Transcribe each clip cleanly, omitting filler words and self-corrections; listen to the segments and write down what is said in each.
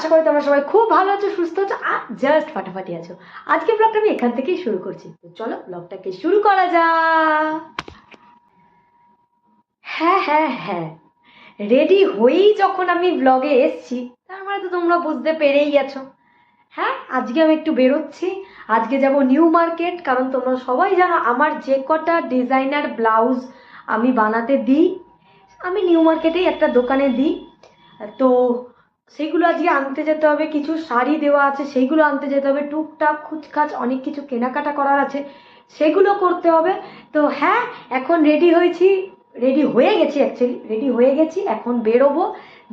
আশা করি তোমরা সবাই খুব ভালো আছো, সুস্থ আছো আর জাস্ট ফাটাফাটি আছো। আজকে ব্লগটা আমি এখান থেকেই শুরু করছি, তো চলো ব্লগটাকে শুরু করা যাক। হ্যাঁ হ্যাঁ হ্যাঁ, রেডি হয়েই যখন আমি ব্লগে এসছি তার মানে তো তোমরা বুঝতে পেরেই গেছো। হ্যাঁ, আজকে আমি একটু বেরোচ্ছি। আজকে যাব নিউ মার্কেট, কারণ তোমরা সবাই জানো আমার যে কটা ডিজাইনার ব্লাউজ আমি বানাতে দিই, আমি নিউ মার্কেটেই একটা দোকানে দিই। তো সেইগুলো আজকে আনতে যেতে হবে, কিছু শাড়ি দেওয়া আছে সেইগুলো আনতে যেতে হবে, টুকটাক খুচখাচ অনেক কিছু কেনাকাটা করার আছে, সেগুলো করতে হবে। তো হ্যাঁ, এখন রেডি হয়েছি, রেডি হয়ে গেছি, অ্যাকচুয়ালি রেডি হয়ে গেছি, এখন বেরোবো,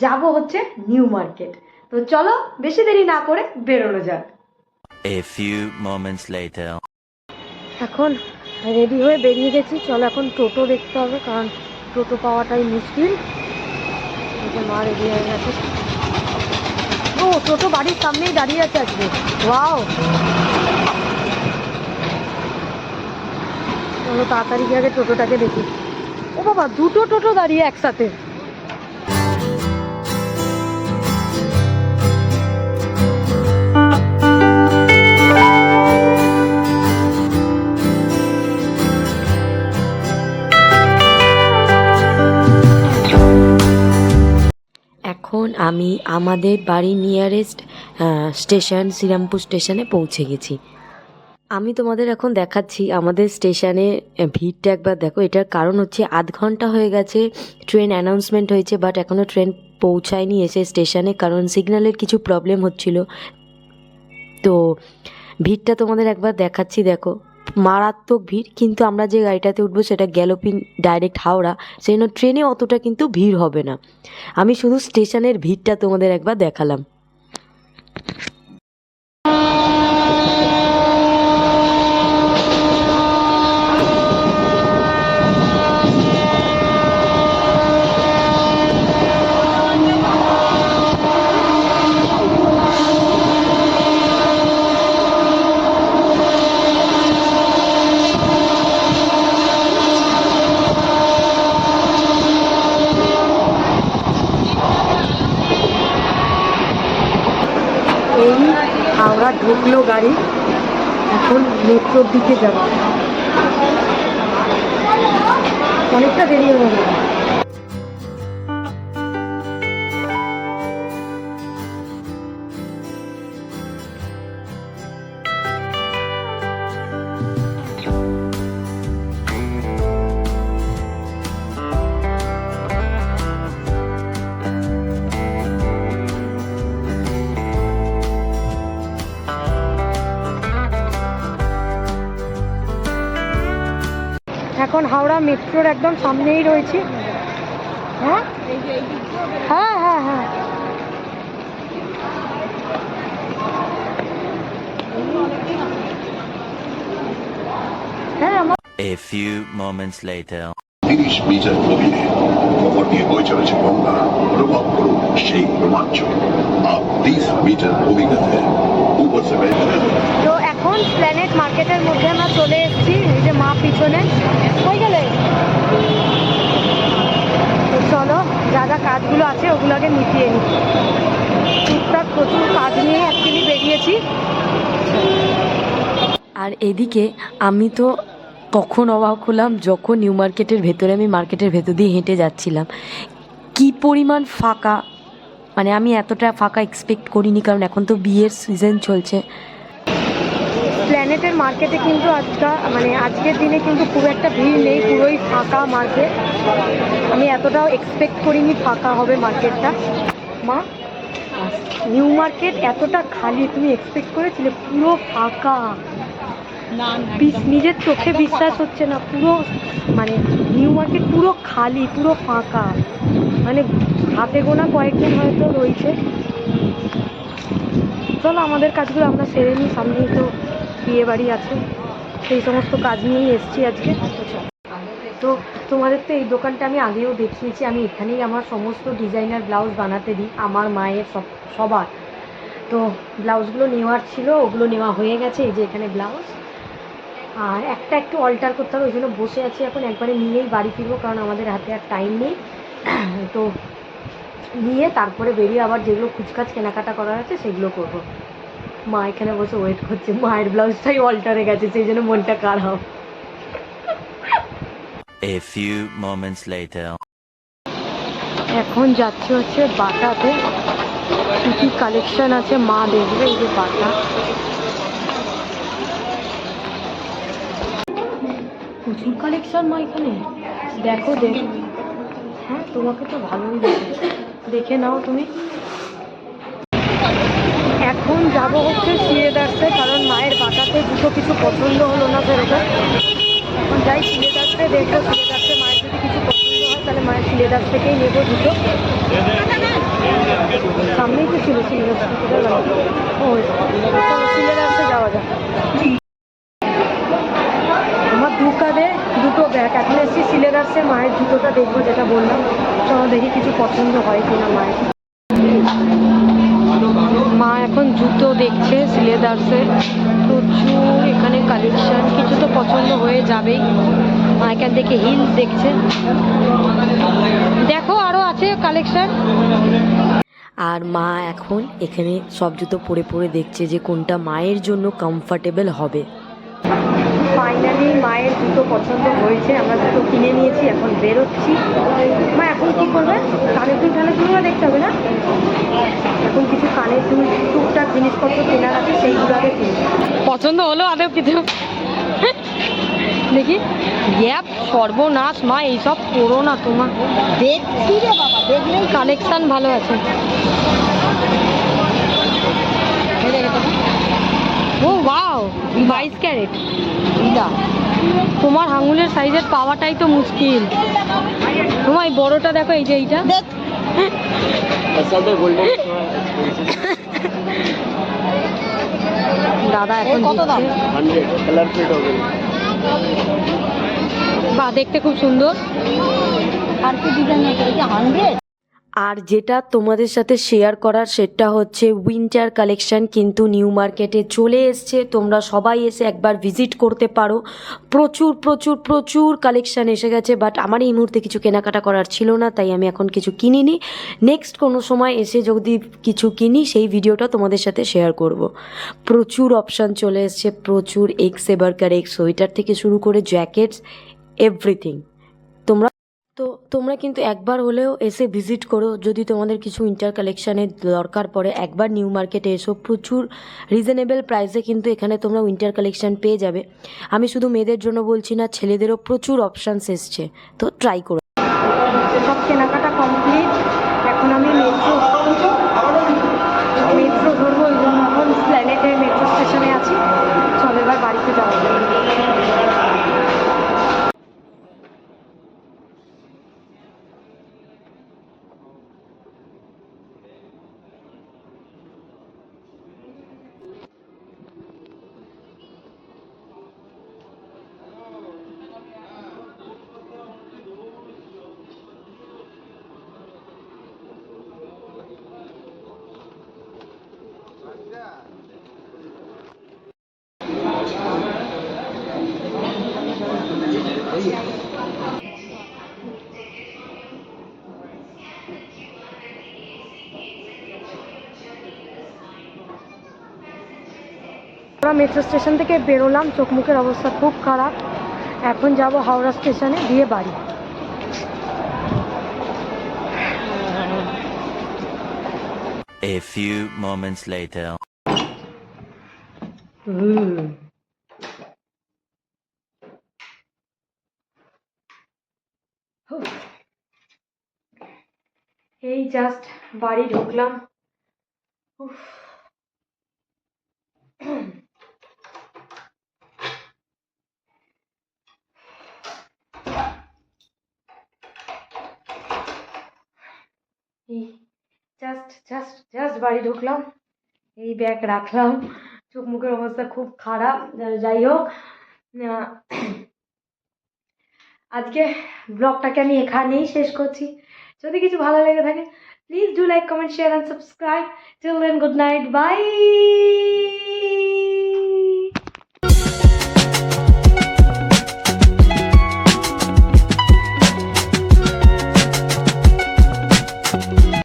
যাব হচ্ছে নিউ মার্কেট। তো চলো বেশি দেরি না করে বেরোনো যাক। A few moments later. এখন রেডি হয়ে বেরিয়ে গেছি, চলো এখন টোটো দেখতে হবে, কারণ টোটো পাওয়াটাই মুশকিল। এই যে মা রেডি হয়ে গেছে। ও, টোটো বাড়ির সামনেই দাঁড়িয়ে আছে আজকে। ওয়াও, চলো তাড়াতাড়ি গিয়ে আগে টোটোটাকে দেখি। ও বাবা, দুটো টোটো দাঁড়িয়ে একসাথে। এখন আমি আমাদের বাড়ির নিয়ারেস্ট স্টেশন শ্রীরামপুর স্টেশনে পৌঁছে গেছি। আমি তোমাদের এখন দেখাচ্ছি আমাদের স্টেশনে ভিড়টা, একবার দেখো। এটার কারণ হচ্ছে আধ ঘন্টা হয়ে গেছে ট্রেন অ্যানাউন্সমেন্ট হয়েছে, বাট এখনও ট্রেন পৌঁছায়নি এসে স্টেশনে, কারণ সিগন্যালের কিছু প্রবলেম হচ্ছিল। তো ভিড়টা তোমাদের একবার দেখাচ্ছি, দেখো মারাত্মক ভিড়। কিন্তু আমরা যে গাড়িটাতে উঠবো সেটা গ্যালোপিন ডাইরেক্ট হাওড়া, সেই জন্য ট্রেনে অতটা কিন্তু ভিড় হবে না। আমি শুধু স্টেশনের ভিড়টা তোমাদের একবার দেখালাম। এই হাওড়া ঢুকলো গাড়ি, এখন মেট্রোর দিকে যাব, অনেকটা দেরি হয়ে গেল। এখন হাওড়া মেট্রোর একদম সামনেই রয়েছি। হ্যাঁ হ্যাঁ হ্যাঁ হ্যাঁ, হ্যাঁ আমার। A few moments later. 30 metre গভীরে ওপর দিয়ে বয়ে চলেছে গঙ্গা। অনুভব করুন সেই রোমাঞ্চ। आप 30 মিটার গভীরতে ऊपर से তো এখন প্ল্যানেট মার্কেটের মধ্যে আমরা চলে এসেছি, এই যে মা পিছনে। হয়ে গেলে তো চলো যা যা কাজগুলো আছে ওগুলো আগে মিটিয়ে নিই। টুকটাক প্রচুর কাজ নিয়ে অ্যাকচুয়ালি বেরিয়েছি। আর এদিকে আমি তো তখন অবাক হলাম যখন নিউ মার্কেটের ভেতরে, আমি মার্কেটের ভেতর দিয়ে হেঁটে যাচ্ছিলাম, কি পরিমাণ ফাঁকা। মানে আমি এতটা ফাঁকা এক্সপেক্ট করিনি, কারণ এখন তো বিয়ের সিজন চলছে। প্ল্যানেটের মার্কেটে কিন্তু আজকের দিনে কিন্তু খুব একটা ভিড় নেই, পুরোই ফাঁকা মার্কেট। আমি এতটাও এক্সপেক্ট করিনি ফাঁকা হবে মার্কেটটা। মা, নিউ মার্কেট এতটা খালি তুমি এক্সপেক্ট করেছিলে? পুরো ফাঁকা, নিজের চোখে বিশ্বাস হচ্ছে না। পুরো মানে নিউ মার্কেট পুরো খালি, পুরো ফাঁকা, মানে হাতে গোনা কয়েকজন হয়তো রয়েছে। চলো আমাদের কাজগুলো আমরা সেরে নিই, সামনেই তো বিয়ে বাড়ি আছে, সেই সমস্ত কাজ নিয়েই এসছি আজকে। তো তোমাদের তো এই দোকানটা আমি আগেও দেখিয়েছি, আমি এখানেই আমার সমস্ত ডিজাইনার ব্লাউজ বানাতে দিই, আমার মায়ের সবার। তো ব্লাউজগুলো নেওয়ার ছিল, ওগুলো নেওয়া হয়ে গেছে। এই যে এখানে ব্লাউজ, আর একটা একটু অল্টার করতে হবে, ওই জন্য বসে আছি এখন, একবারে নিয়েই বাড়ি ফিরবো, কারণ আমাদের হাতে আর টাইম নেই। তো নিয়ে তারপরে বেরিয়ে আবার যেগুলো কুচকাচ কেনাকাটা করার আছে সেগুলো করবো। মা এখানে বসে ওয়েট করছে, মায়ের ব্লাউজটাই অল্টারে গেছে সেই জন্য মনটা খারাপ। A few moments later. এখন যাচ্ছে হচ্ছে বাটাতে, কি কি কালেকশন আছে মা দেখবে। এই যে বাটা, প্রচুর কালেকশন মা এখানে, দেখো হ্যাঁ তোমাকে তো ভালোই দেখে নাও তুমি। এখন যাব হচ্ছে সিলেদার্সে, কারণ মায়ের বাটাতে দুটো কিছু পছন্দ হলো না সেরকম। এখন যাই সিলেদার্সে, দেখবো সিলেদার্সে মায়ের যদি কিছু পছন্দ হয় তাহলে মায়ের সিলেদার্স থেকেই নেবো দুটো। সামনেই তো ছিল সিলেদার্স, ও চলো সিলেদার্সে যাওয়া যাক। আমার দু কাঁধে দুটো ব্যাগ, এখন এসেছি সিলেদার্সে মায়ের জুতোটা দেখবো যেটা বললাম। চলো দেখি কিছু পছন্দ হয় কিনা মায়ের। মা এখন জুতো দেখছে সিলেদার্সে, প্রচুর এখানে কালেকশন, কিছু তো পছন্দ হয়ে যাবেই। মা এখান থেকে হিলস দেখছে, দেখো আরো আছে কালেকশন। আর মা এখন এখানে সব জুতো পরে পরে দেখছে যে কোনটা মায়ের জন্য কমফর্টেবল হবে। ফাইনালি মায়ের জুতো পছন্দ হয়েছে, আমরা জুতো কিনে নিয়েছি, এখন বেরোচ্ছি। মা এখন কি করবে? কানের দুল টানের দুলও দেখতে হবে না, এখন কিছু কানের দুল টুকটাক জিনিসপত্র কেনার আছে সেইগুলো আগে কিনবে। পছন্দ হলো আদৌ কিছু? দেখি গ্যাপ, সর্বনাশ মা এইসব করো না, তোমার দেখছি রে বাবা, দেখলেই কালেকশন ভালো আছে। ও ওয়াও, 22 ক্যারেট। তোমার আঙুলের সাইজের পাওয়াটাই তো মুশকিল। তোমার এই বড়টা দেখো, এই যে এইটা দাদা এখন কত দাম? বাহ, দেখতে খুব সুন্দর। আর কি ডিজাইন আছে? 100। আর যেটা তোমাদের সাথে শেয়ার করার সেটা হচ্ছে উইন্টার কালেকশন কিন্তু নিউ মার্কেটে চলে এসছে, তোমরা সবাই এসে একবার ভিজিট করতে পারো। প্রচুর প্রচুর প্রচুর কালেকশন এসে গেছে, বাট আমার এই মুহূর্তে কিছু কেনাকাটা করার ছিল না, তাই আমি এখন কিছু কিনিনি। নেক্সট কোনো সময় এসে যদি কিছু কিনি সেই ভিডিওটা তোমাদের সাথে শেয়ার করব। প্রচুর অপশান চলে এসছে, প্রচুর এক্স এবারকার এক্স সোয়েটার থেকে শুরু করে জ্যাকেটস, এভরিথিং। তোমরা কিন্তু একবার হলেও এসে ভিজিট করো, যদি তোমাদের কিছু উইন্টার কালেকশানের দরকার পড়ে একবার নিউ মার্কেটে এসো। প্রচুর রিজনেবল প্রাইসে কিন্তু এখানে তোমরা উইন্টার কালেকশান পেয়ে যাবে। আমি শুধু মেয়েদের জন্য বলছি না, ছেলেদেরও প্রচুর অপশানস এসছে, তো ট্রাই করো। সব কেনাকাটা কমপ্লিট, এখন আমি মেট্রো ধরবো, ওই জন্য এখন প্ল্যানেটে মেট্রো স্টেশনে আছি। চলো এবার বাড়িতে যাওয়া যাবে। আমরা মেট্রো স্টেশন থেকে বেরোলাম, চোখ মুখের অবস্থা খুব খারাপ। এখন যাব হাওড়া স্টেশনে, দিয়ে বাড়ি। A few moments later. এই জাস্ট বাড়ি ঢুকলাম। জাস্ট বাড়ি ঢুকলাম, এই ব্যাগ রাখলাম, চোখ মুখের অবস্থা খুব খারাপ। যাই হোক, আজকে ব্লগটাকে আমি এখানেই শেষ করছি। যদি কিছু ভালো লেগে থাকে please do like, comment, share and subscribe. Till then, good night, by.